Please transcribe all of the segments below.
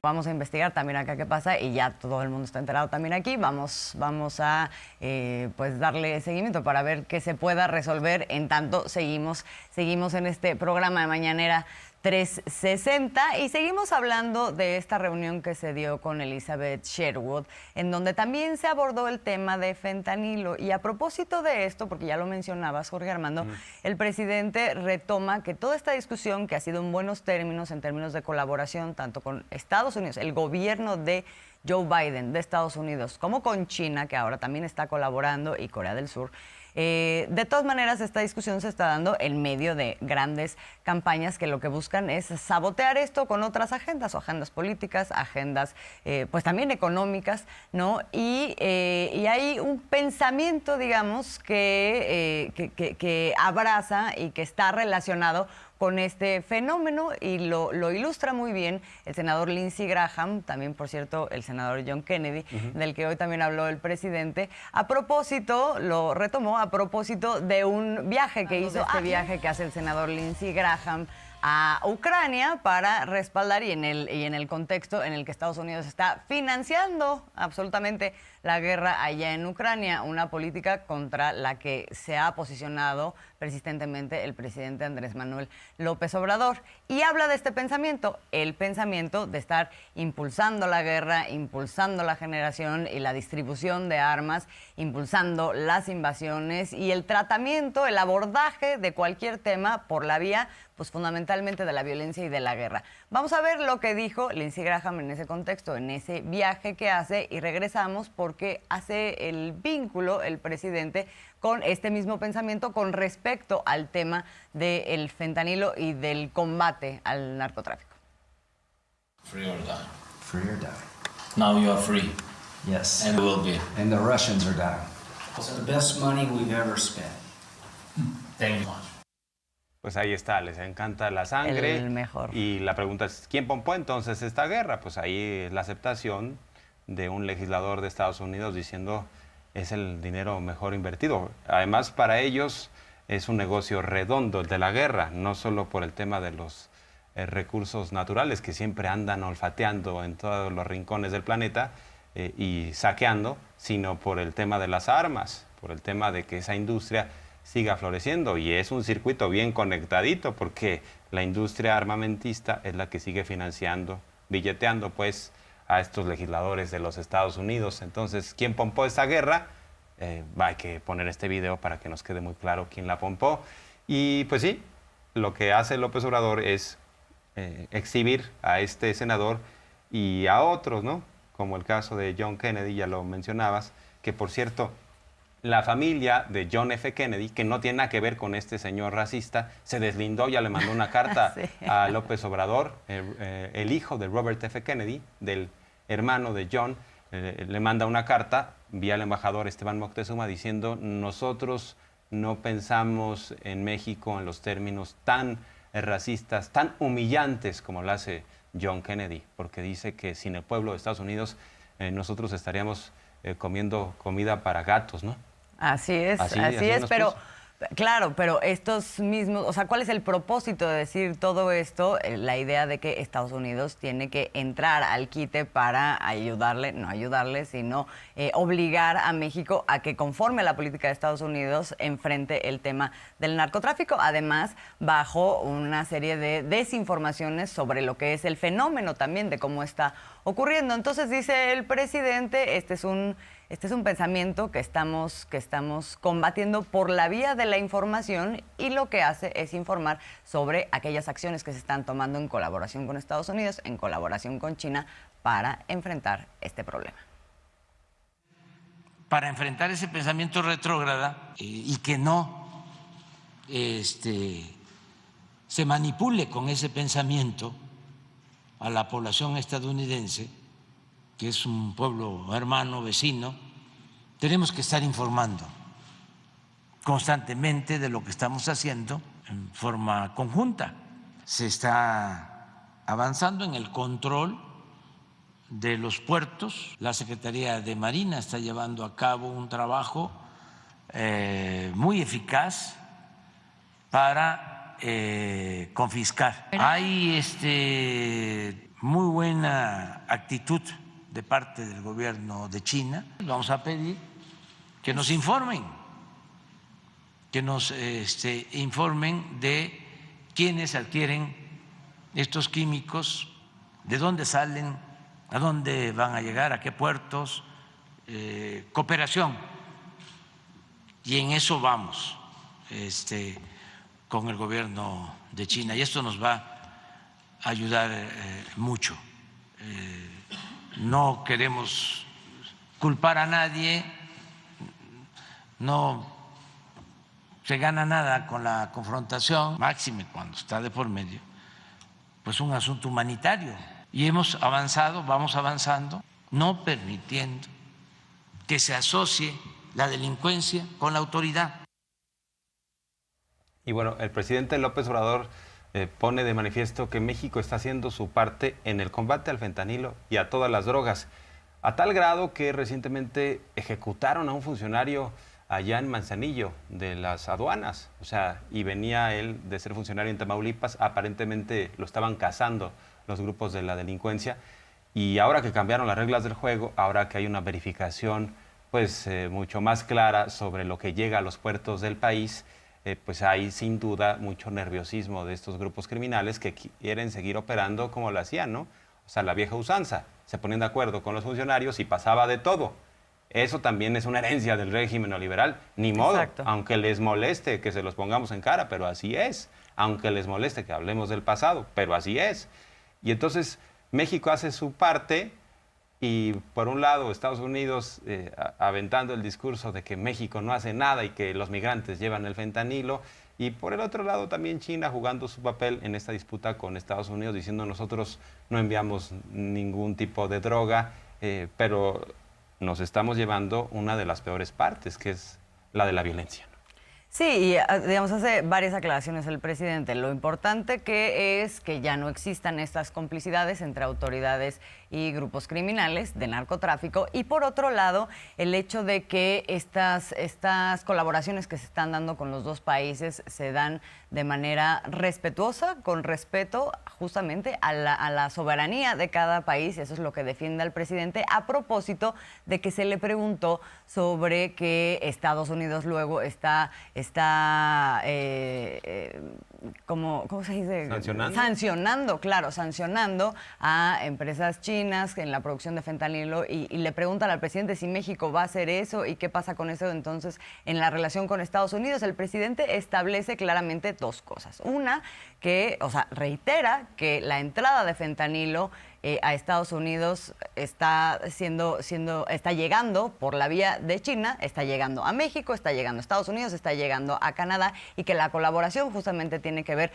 Vamos a investigar también acá qué pasa y ya todo el mundo está enterado también aquí. Vamos a pues darle seguimiento para ver qué se pueda resolver. En tanto, seguimos en este programa de Mañanera 360 y seguimos hablando de esta reunión que se dio con Elizabeth Sherwood, en donde también se abordó el tema de fentanilo. Y a propósito de esto, porque ya lo mencionabas, Jorge Armando, el presidente retoma que toda esta discusión, que ha sido en buenos términos, en términos de colaboración, tanto con Estados Unidos, el gobierno de Joe Biden de Estados Unidos, como con China, que ahora también está colaborando, y Corea del Sur. De todas maneras, esta discusión se está dando en medio de grandes campañas que lo que buscan es sabotear esto con otras agendas, o agendas políticas, agendas pues también económicas, ¿no? Y hay un pensamiento, digamos, que abraza y que está relacionado con este fenómeno, y lo ilustra muy bien el senador Lindsey Graham, también, por cierto, el senador John Kennedy, del que hoy también habló el presidente, lo retomó a propósito de un viaje que hizo, este viaje que hace el senador Lindsey Graham a Ucrania para respaldar, y en el contexto en el que Estados Unidos está financiando absolutamente la guerra allá en Ucrania, una política contra la que se ha posicionado persistentemente el presidente Andrés Manuel López Obrador. Y habla de este pensamiento, el pensamiento de estar impulsando la guerra, impulsando la generación y la distribución de armas, impulsando las invasiones y el tratamiento, el abordaje de cualquier tema por la vía, pues fundamentalmente de la violencia y de la guerra. Vamos a ver lo que dijo Lindsey Graham en ese contexto, en ese viaje que hace, y regresamos porque hace el vínculo el presidente con este mismo pensamiento con respecto al tema del fentanilo y del combate al narcotráfico. Free or die. Free or die. Now you are free. Yes. And we will be. And the Russians are dying. It's the best money we've ever spent. Thank you much. Pues ahí está, les encanta la sangre. El mejor. Y la pregunta es, ¿quién pompó entonces esta guerra? Pues ahí es la aceptación de un legislador de Estados Unidos diciendo es el dinero mejor invertido. Además, para ellos es un negocio redondo el de la guerra, no solo por el tema de los recursos naturales que siempre andan olfateando en todos los rincones del planeta y saqueando, sino por el tema de las armas, por el tema de que esa industria siga floreciendo, y es un circuito bien conectadito porque la industria armamentista es la que sigue financiando, billeteando pues a estos legisladores de los Estados Unidos. Entonces, ¿quién pompó esta guerra? Hay que poner este video para que nos quede muy claro quién la pompó. Y pues sí, lo que hace López Obrador es exhibir a este senador y a otros, ¿no? Como el caso de John Kennedy, ya lo mencionabas, que por cierto, la familia de John F. Kennedy, que no tiene nada que ver con este señor racista, se deslindó, ya le mandó una carta Sí. a López Obrador, el hijo de Robert F. Kennedy, del hermano de John, le manda una carta vía el embajador Esteban Moctezuma diciendo: nosotros no pensamos en México en los términos tan racistas, tan humillantes como lo hace John Kennedy, porque dice que sin el pueblo de Estados Unidos nosotros estaríamos comiendo comida para gatos, ¿no? Así es, pero claro, pero estos mismos, o sea, ¿cuál es el propósito de decir todo esto? La idea de que Estados Unidos tiene que entrar al quite para ayudarle, no ayudarle, sino obligar a México a que, conforme a la política de Estados Unidos, enfrente el tema del narcotráfico, además bajo una serie de desinformaciones sobre lo que es el fenómeno también, de cómo está ocurriendo. Entonces, dice el presidente, este es un pensamiento que estamos combatiendo por la vía de la información, y lo que hace es informar sobre aquellas acciones que se están tomando en colaboración con Estados Unidos, en colaboración con China, para enfrentar este problema. Para enfrentar ese pensamiento retrógrada y que no se manipule con ese pensamiento a la población estadounidense, que es un pueblo hermano, vecino, tenemos que estar informando constantemente de lo que estamos haciendo en forma conjunta. Se está avanzando en el control de los puertos. La Secretaría de Marina está llevando a cabo un trabajo muy eficaz para confiscar. Hay muy buena actitud de parte del gobierno de China. Vamos a pedir que nos informen, informen de quiénes adquieren estos químicos, de dónde salen, a dónde van a llegar, a qué puertos, cooperación. Y en eso vamos con el gobierno de China, y esto nos va a ayudar mucho. No queremos culpar a nadie, no se gana nada con la confrontación, máxime cuando está de por medio, pues un asunto humanitario. Y hemos avanzado, vamos avanzando, no permitiendo que se asocie la delincuencia con la autoridad. Y bueno, el presidente López Obrador pone de manifiesto que México está haciendo su parte en el combate al fentanilo y a todas las drogas, a tal grado que recientemente ejecutaron a un funcionario allá en Manzanillo de las aduanas, o sea, y venía él de ser funcionario en Tamaulipas, aparentemente lo estaban cazando los grupos de la delincuencia, y ahora que cambiaron las reglas del juego, ahora que hay una verificación pues mucho más clara sobre lo que llega a los puertos del país, pues hay sin duda mucho nerviosismo de estos grupos criminales que quieren seguir operando como lo hacían, ¿no? O sea, la vieja usanza, se ponían de acuerdo con los funcionarios y pasaba de todo. Eso también es una herencia del régimen neoliberal, ni modo, Exacto. aunque les moleste que se los pongamos en cara, pero así es, aunque les moleste que hablemos del pasado, pero así es. Y entonces México hace su parte y por un lado Estados Unidos aventando el discurso de que México no hace nada y que los migrantes llevan el fentanilo, y por el otro lado también China jugando su papel en esta disputa con Estados Unidos, diciendo nosotros no enviamos ningún tipo de droga, pero nos estamos llevando una de las peores partes, que es la de la violencia. Sí, y digamos, hace varias aclaraciones el presidente. Lo importante que es que ya no existan estas complicidades entre autoridades y grupos criminales de narcotráfico. Y por otro lado, el hecho de que estas colaboraciones que se están dando con los dos países se dan de manera respetuosa, con respeto justamente a la soberanía de cada país. Eso es lo que defiende al presidente, a propósito de que se le preguntó sobre que Estados Unidos luego está ¿cómo se dice? Sancionando a empresas chinas en la producción de fentanilo, y le preguntan al presidente si México va a hacer eso y qué pasa con eso. Entonces, en la relación con Estados Unidos, el presidente establece claramente dos cosas. Una, que, o sea, reitera que la entrada de fentanilo a Estados Unidos está llegando por la vía de China, está llegando a México, está llegando a Estados Unidos, está llegando a Canadá, y que la colaboración justamente tiene que ver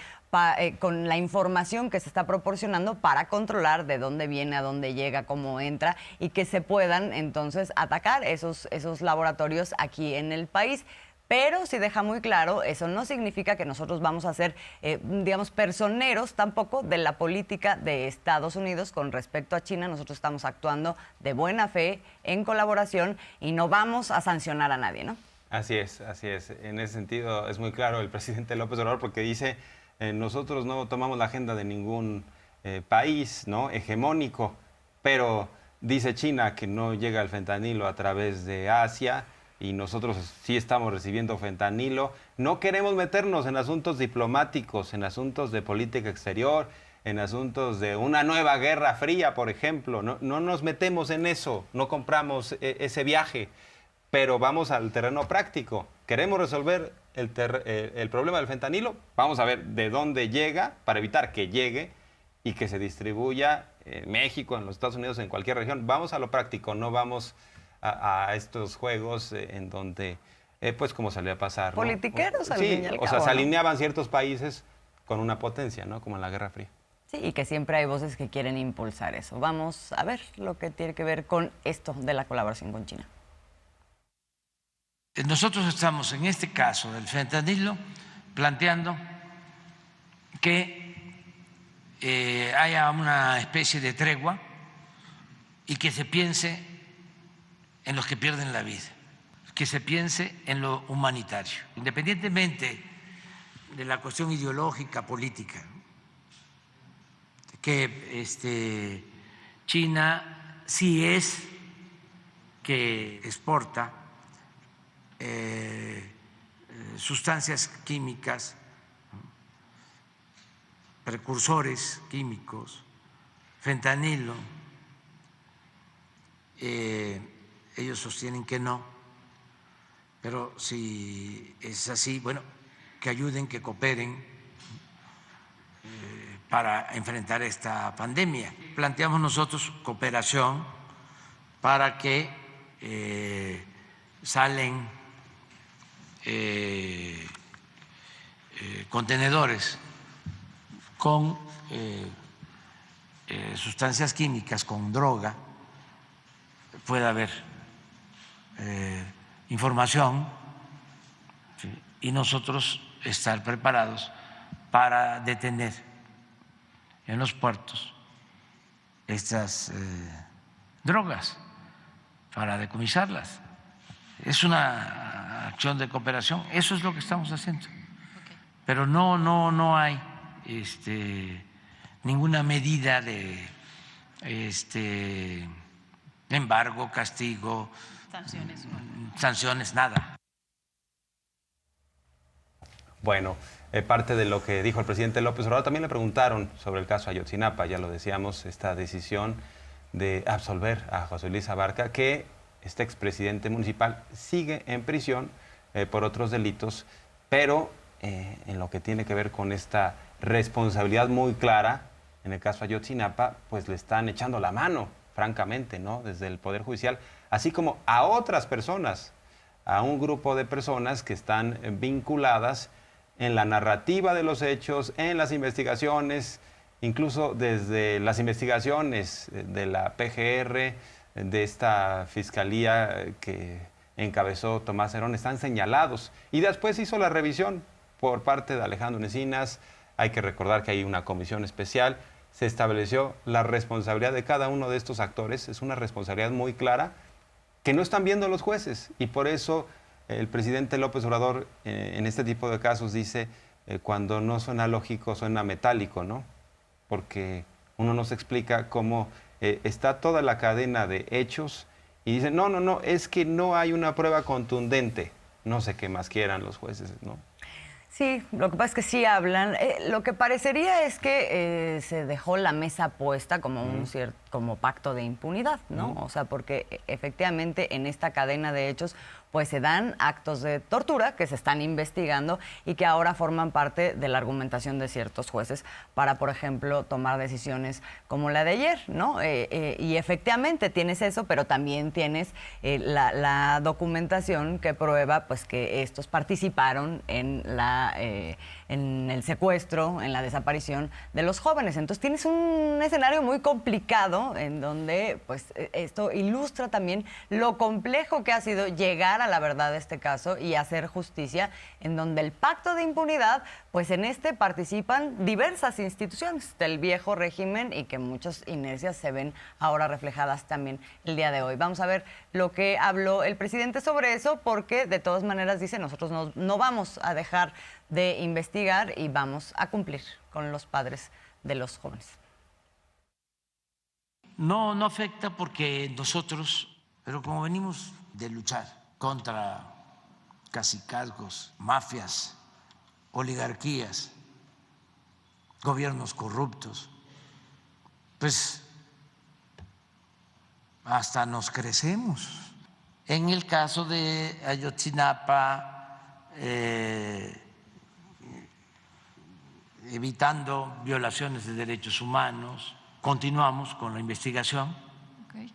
con la información que se está proporcionando para controlar de dónde viene, a dónde llega, cómo entra, y que se puedan entonces atacar esos laboratorios aquí en el país. Pero sí deja muy claro, eso no significa que nosotros vamos a ser, digamos, personeros tampoco de la política de Estados Unidos con respecto a China. Nosotros estamos actuando de buena fe, en colaboración, y no vamos a sancionar a nadie, ¿no? Así es, así es. En ese sentido es muy claro el presidente López Obrador, porque dice, nosotros no tomamos la agenda de ningún país, ¿no?, hegemónico, pero dice China que no llega el fentanilo a través de Asia, y nosotros sí estamos recibiendo fentanilo. No queremos meternos en asuntos diplomáticos, en asuntos de política exterior, en asuntos de una nueva guerra fría, por ejemplo. No nos metemos en eso, no compramos ese viaje, pero vamos al terreno práctico. Queremos resolver el problema del fentanilo, vamos a ver de dónde llega para evitar que llegue y que se distribuya en México, en los Estados Unidos, en cualquier región. Vamos a lo práctico, no vamos a estos juegos en donde, pues como solía pasar, ¿no? Politiqueros, al sí, fin y al o sea, cabo, se ¿no? alineaban ciertos países con una potencia, ¿no?, como en la Guerra Fría. Sí, y que siempre hay voces que quieren impulsar eso. Vamos a ver lo que tiene que ver con esto de la colaboración con China. Nosotros estamos, en este caso del fentanilo, planteando que haya una especie de tregua y que se piense en los que pierden la vida, que se piense en lo humanitario, independientemente de la cuestión ideológica, política, que China sí es que exporta sustancias químicas, precursores químicos, fentanilo. Ellos sostienen que no, pero si es así, bueno, que ayuden, que cooperen para enfrentar esta pandemia. Planteamos nosotros cooperación para que salen contenedores con sustancias químicas, con droga, puede haber información, ¿sí? Y nosotros estar preparados para detener en los puertos estas drogas, para decomisarlas. Es una acción de cooperación, eso es lo que estamos haciendo. Okay. Pero no hay ninguna medida de embargo, castigo, sanciones, nada. Bueno, parte de lo que dijo el presidente López Obrador, también le preguntaron sobre el caso Ayotzinapa, ya lo decíamos, esta decisión de absolver a José Luis Abarca, que este expresidente municipal sigue en prisión por otros delitos, pero en lo que tiene que ver con esta responsabilidad muy clara, en el caso Ayotzinapa, pues le están echando la mano, francamente, ¿no? Desde el Poder Judicial, así como a otras personas, a un grupo de personas que están vinculadas en la narrativa de los hechos, en las investigaciones, incluso desde las investigaciones de la PGR, de esta fiscalía que encabezó Tomás Herón, están señalados. Y después hizo la revisión por parte de Alejandro Encinas. Hay que recordar que hay una comisión especial. Se estableció la responsabilidad de cada uno de estos actores. Es una responsabilidad muy clara que no están viendo los jueces. Y por eso el presidente López Obrador en este tipo de casos dice, cuando no suena lógico, suena metálico, ¿no? Porque uno no se explica cómo está toda la cadena de hechos y dice, no, es que no hay una prueba contundente. No sé qué más quieran los jueces, ¿no? Sí, lo que pasa es que sí hablan. Lo que parecería es que se dejó la mesa puesta como como pacto de impunidad, ¿no? O sea, porque efectivamente en esta cadena de hechos pues se dan actos de tortura que se están investigando y que ahora forman parte de la argumentación de ciertos jueces para, por ejemplo, tomar decisiones como la de ayer, ¿no? Y efectivamente tienes eso, pero también tienes la documentación que prueba pues que estos participaron en el secuestro, en la desaparición de los jóvenes. Entonces tienes un escenario muy complicado en donde pues esto ilustra también lo complejo que ha sido llegar a la verdad de este caso y hacer justicia, en donde el pacto de impunidad, pues en este participan diversas instituciones del viejo régimen y que muchas inercias se ven ahora reflejadas también el día de hoy. Vamos a ver lo que habló el presidente sobre eso, porque de todas maneras dice, nosotros no vamos a dejar de investigar y vamos a cumplir con los padres de los jóvenes. No afecta porque nosotros, pero como venimos de luchar contra cacicazgos, mafias, oligarquías, gobiernos corruptos, pues hasta nos crecemos. En el caso de Ayotzinapa, evitando violaciones de derechos humanos, continuamos con la investigación. Okay.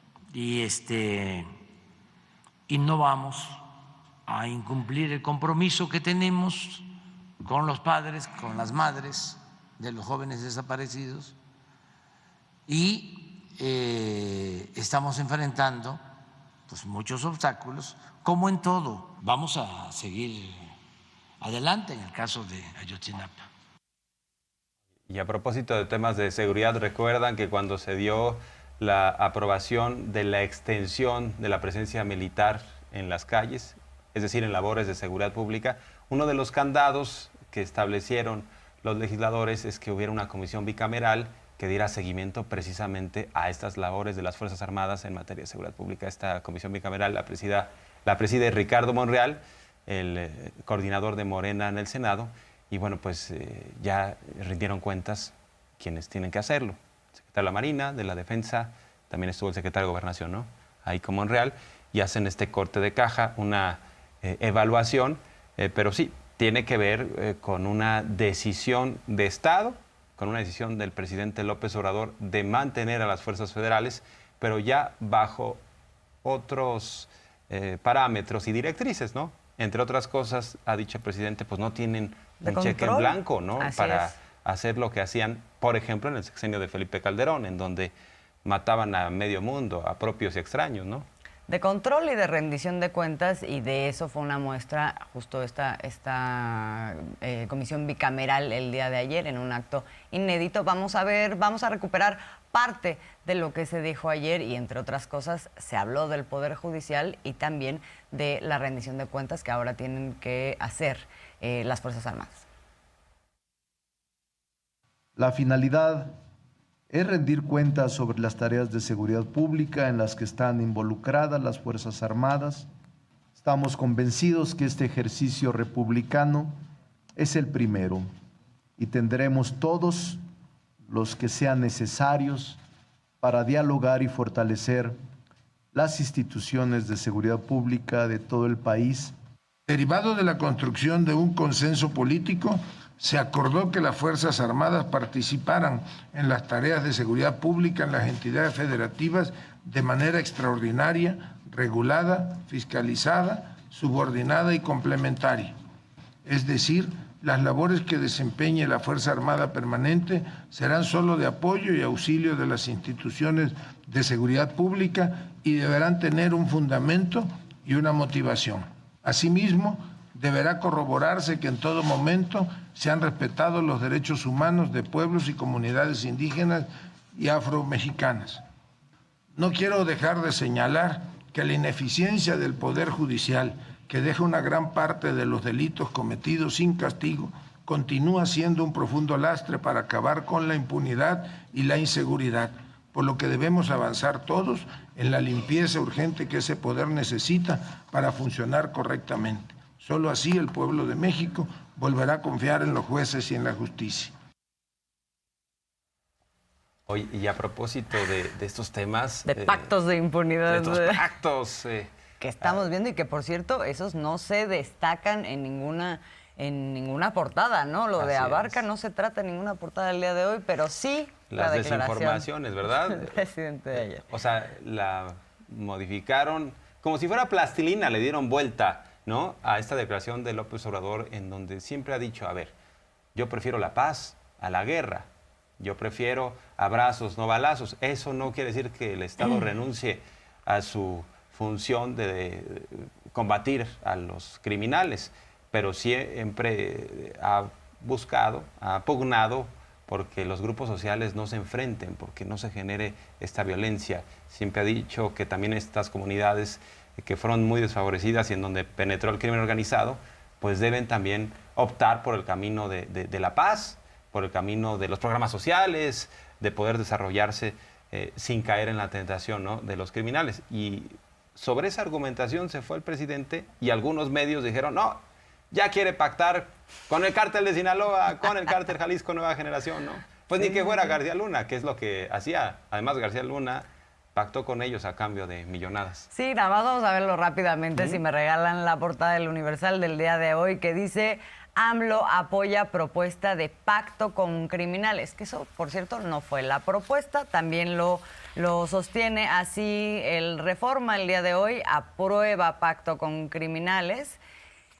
Y no vamos a incumplir el compromiso que tenemos con los padres, con las madres de los jóvenes desaparecidos, y estamos enfrentando pues muchos obstáculos, como en todo. Vamos a seguir adelante en el caso de Ayotzinapa. Y a propósito de temas de seguridad, recuerdan que cuando se dio la aprobación de la extensión de la presencia militar en las calles, es decir, en labores de seguridad pública, uno de los candados que establecieron los legisladores es que hubiera una comisión bicameral que diera seguimiento precisamente a estas labores de las Fuerzas Armadas en materia de seguridad pública. Esta comisión bicameral la preside Ricardo Monreal, el coordinador de Morena en el Senado, y bueno, pues ya rindieron cuentas quienes tienen que hacerlo. El secretario de la Marina, de la Defensa, también estuvo el secretario de Gobernación, ¿no? Ahí con Monreal, y hacen este corte de caja, una evaluación, pero sí, tiene que ver con una decisión de Estado, con una decisión del presidente López Obrador de mantener a las fuerzas federales, pero ya bajo otros parámetros y directrices, ¿no? Entre otras cosas, ha dicho el presidente, pues no tienen un cheque en blanco, ¿no? Para hacer lo que hacían, por ejemplo, en el sexenio de Felipe Calderón, en donde mataban a medio mundo, a propios y extraños, ¿no? De control y de rendición de cuentas, y de eso fue una muestra justo esta comisión bicameral el día de ayer en un acto inédito. Vamos a recuperar parte de lo que se dijo ayer, y entre otras cosas se habló del Poder Judicial y también de la rendición de cuentas que ahora tienen que hacer las Fuerzas Armadas. La finalidad es rendir cuentas sobre las tareas de seguridad pública en las que están involucradas las Fuerzas Armadas. Estamos convencidos que este ejercicio republicano es el primero y tendremos todos los que sean necesarios para dialogar y fortalecer las instituciones de seguridad pública de todo el país. Derivado de la construcción de un consenso político, se acordó que las Fuerzas Armadas participaran en las tareas de seguridad pública en las entidades federativas de manera extraordinaria, regulada, fiscalizada, subordinada y complementaria. Es decir, las labores que desempeñe la Fuerza Armada Permanente serán solo de apoyo y auxilio de las instituciones de seguridad pública y deberán tener un fundamento y una motivación. Asimismo, deberá corroborarse que en todo momento se han respetado los derechos humanos de pueblos y comunidades indígenas y afromexicanas. No quiero dejar de señalar que la ineficiencia del Poder Judicial, que deja una gran parte de los delitos cometidos sin castigo, continúa siendo un profundo lastre para acabar con la impunidad y la inseguridad, por lo que debemos avanzar todos en la limpieza urgente que ese poder necesita para funcionar correctamente. Solo así el pueblo de México volverá a confiar en los jueces y en la justicia. Oye, y a propósito de estos temas... De pactos de impunidad. De estos pactos... que estamos viendo y que, por cierto, esos no se destacan en ninguna portada, ¿no? Lo de Abarca no se trata en ninguna portada del día de hoy, pero sí las la declaración desinformaciones, ¿verdad? del presidente de ayer. O sea, la modificaron como si fuera plastilina, le dieron vuelta, ¿no?, a esta declaración de López Obrador, en donde siempre ha dicho, a ver, yo prefiero la paz a la guerra, yo prefiero abrazos, no balazos. Eso no quiere decir que el Estado renuncie a su función de combatir a los criminales, pero siempre ha buscado, ha pugnado porque los grupos sociales no se enfrenten, porque no se genere esta violencia. Siempre ha dicho que también estas comunidades que fueron muy desfavorecidas y en donde penetró el crimen organizado, pues deben también optar por el camino de la paz, por el camino de los programas sociales, de poder desarrollarse sin caer en la tentación, ¿no?, de los criminales. Y sobre esa argumentación se fue el presidente y algunos medios dijeron, no, ya quiere pactar con el cártel de Sinaloa, con el cártel Jalisco Nueva Generación, ¿no? Pues sí, ni que fuera García Luna, que es lo que hacía. Además, García Luna pactó con ellos a cambio de millonadas. Sí, nada más vamos a verlo rápidamente, si me regalan la portada del Universal del día de hoy, que dice: AMLO apoya propuesta de pacto con criminales, que eso, por cierto, no fue la propuesta, también lo sostiene así el Reforma el día de hoy, aprueba pacto con criminales.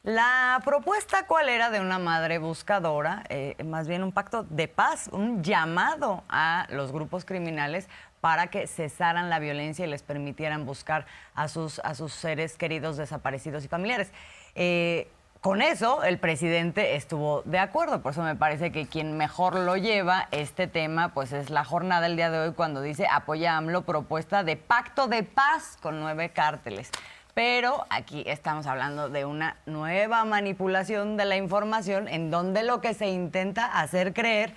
La propuesta, ¿cuál era? De una madre buscadora, más bien un pacto de paz, un llamado a los grupos criminales para que cesaran la violencia y les permitieran buscar a sus seres queridos desaparecidos y familiares. Con eso el presidente estuvo de acuerdo, por eso me parece que quien mejor lo lleva este tema pues es La Jornada el día de hoy, cuando dice: apoya a AMLO propuesta de pacto de paz con 9 cárteles. Pero aquí estamos hablando de una nueva manipulación de la información en donde lo que se intenta hacer creer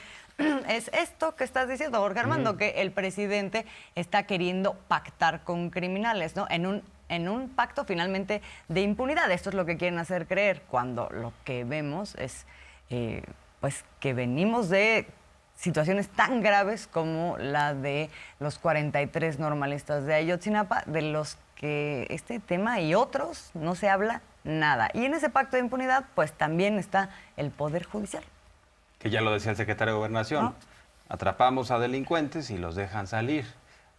es esto que estás diciendo, Jorge Armando, que el presidente está queriendo pactar con criminales, ¿no? En un pacto finalmente de impunidad. Esto es lo que quieren hacer creer, cuando lo que vemos es pues que venimos de situaciones tan graves como la de los 43 normalistas de Ayotzinapa, de los que este tema y otros no se habla nada. Y en ese pacto de impunidad, pues también está el Poder Judicial. Que ya lo decía el secretario de Gobernación, ¿no? Atrapamos a delincuentes y los dejan salir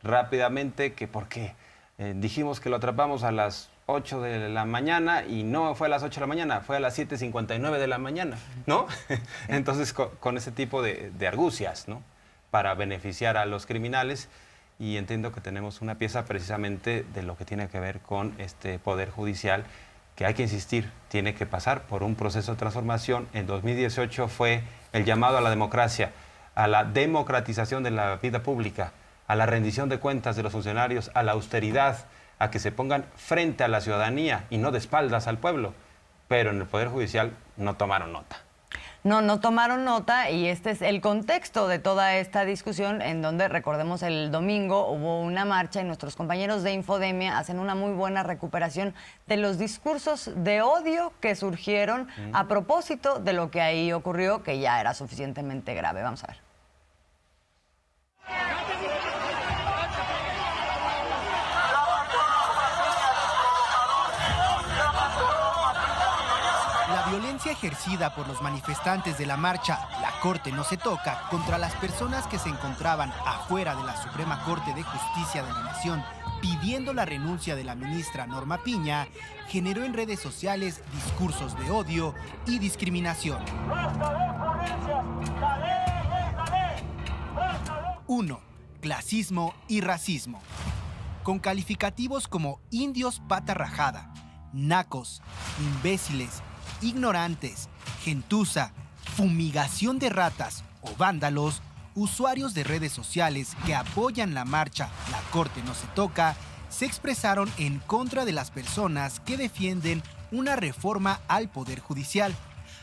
rápidamente, que porque dijimos que lo atrapamos a las 8 de la mañana y no fue a las 8 de la mañana, fue a las 7:59 de la mañana, ¿no? Entonces, con ese tipo de argucias, ¿no? Para beneficiar a los criminales, y entiendo que tenemos una pieza precisamente de lo que tiene que ver con este Poder Judicial, que hay que insistir, tiene que pasar por un proceso de transformación. En 2018 fue el llamado a la democracia, a la democratización de la vida pública, a la rendición de cuentas de los funcionarios, a la austeridad, a que se pongan frente a la ciudadanía y no de espaldas al pueblo. Pero en el Poder Judicial no tomaron nota. No tomaron nota, y este es el contexto de toda esta discusión, en donde, recordemos, el domingo hubo una marcha y nuestros compañeros de Infodemia hacen una muy buena recuperación de los discursos de odio que surgieron a propósito de lo que ahí ocurrió, que ya era suficientemente grave. Vamos a ver. La violencia ejercida por los manifestantes de la marcha La Corte no se toca contra las personas que se encontraban afuera de la Suprema Corte de Justicia de la Nación pidiendo la renuncia de la ministra Norma Piña generó en redes sociales discursos de odio y discriminación. 1. Clasismo y racismo. Con calificativos como indios pata rajada, nacos, imbéciles, ignorantes, gentuza, fumigación de ratas o vándalos, usuarios de redes sociales que apoyan la marcha La Corte no se toca, se expresaron en contra de las personas que defienden una reforma al Poder Judicial.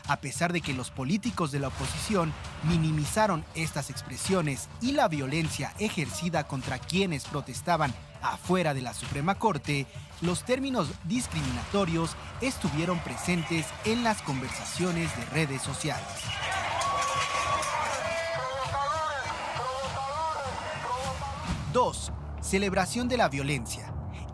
A pesar de que los políticos de la oposición minimizaron estas expresiones y la violencia ejercida contra quienes protestaban afuera de la Suprema Corte, los términos discriminatorios estuvieron presentes en las conversaciones de redes sociales. Dos, celebración de la violencia.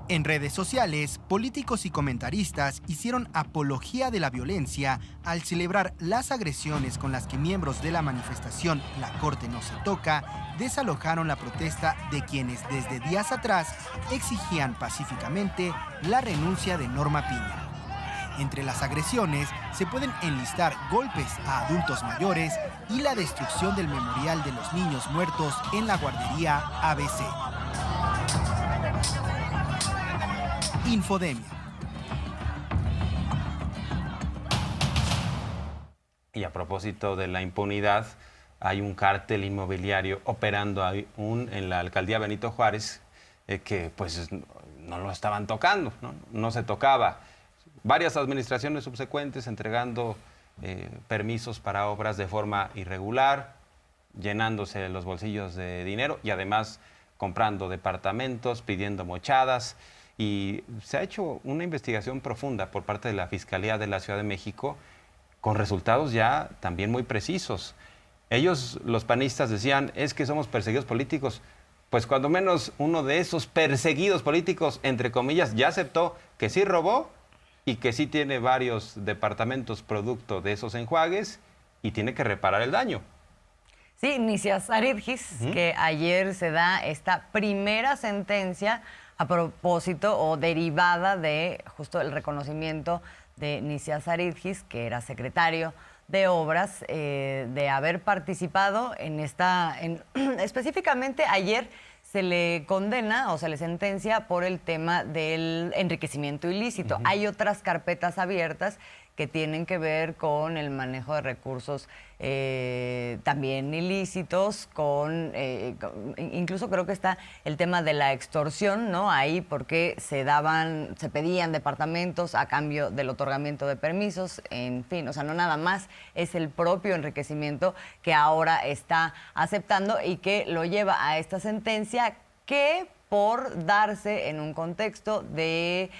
En redes sociales, políticos y comentaristas hicieron apología de la violencia al celebrar las agresiones con las que miembros de la manifestación La Corte no se toca desalojaron la protesta de quienes desde días atrás exigían pacíficamente la renuncia de Norma Piña. Entre las agresiones se pueden enlistar golpes a adultos mayores y la destrucción del memorial de los niños muertos en la guardería ABC. Infodemia. Y a propósito de la impunidad, hay un cártel inmobiliario operando aún en la alcaldía Benito Juárez que pues no lo estaban tocando, no se tocaba. Varias administraciones subsecuentes entregando permisos para obras de forma irregular, llenándose los bolsillos de dinero y además comprando departamentos, pidiendo mochadas. Y se ha hecho una investigación profunda por parte de la Fiscalía de la Ciudad de México con resultados ya también muy precisos. Ellos, los panistas, decían, es que somos perseguidos políticos. Pues cuando menos uno de esos perseguidos políticos, entre comillas, ya aceptó que sí robó y que sí tiene varios departamentos producto de esos enjuagues y tiene que reparar el daño. Sí, Nicias Aridgis, que ayer se da esta primera sentencia a propósito o derivada de justo el reconocimiento de Nicias Aridgis, que era secretario de Obras, de haber participado en específicamente ayer se le condena o se le sentencia por el tema del enriquecimiento ilícito. Hay otras carpetas abiertas que tienen que ver con el manejo de recursos también ilícitos, incluso creo que está el tema de la extorsión, ¿no? Ahí porque se pedían departamentos a cambio del otorgamiento de permisos, en fin, o sea, no nada más es el propio enriquecimiento que ahora está aceptando y que lo lleva a esta sentencia que por darse en un contexto de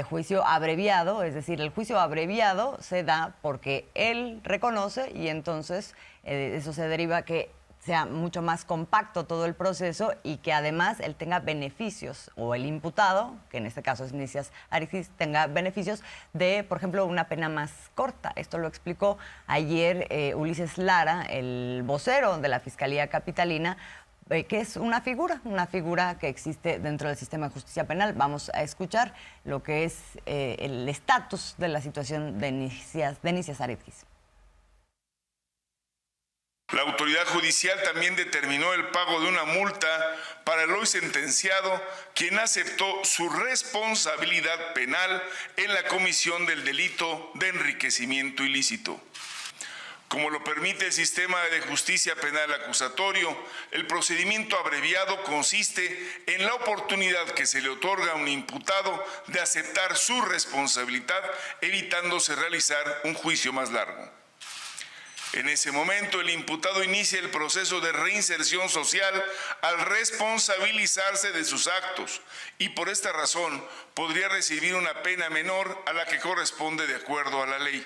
juicio abreviado, es decir, el juicio abreviado se da porque él reconoce y entonces eso se deriva que sea mucho más compacto todo el proceso y que además él tenga beneficios, o el imputado, que en este caso es Nicias Arequis, tenga beneficios de, por ejemplo, una pena más corta. Esto lo explicó ayer Ulises Lara, el vocero de la Fiscalía Capitalina, que es una figura que existe dentro del sistema de justicia penal. Vamos a escuchar lo que es el estatus de la situación de Nicias Arequis. La autoridad judicial también determinó el pago de una multa para el hoy sentenciado, quien aceptó su responsabilidad penal en la comisión del delito de enriquecimiento ilícito. Como lo permite el sistema de justicia penal acusatorio, el procedimiento abreviado consiste en la oportunidad que se le otorga a un imputado de aceptar su responsabilidad, evitándose realizar un juicio más largo. En ese momento, el imputado inicia el proceso de reinserción social al responsabilizarse de sus actos y por esta razón podría recibir una pena menor a la que corresponde de acuerdo a la ley.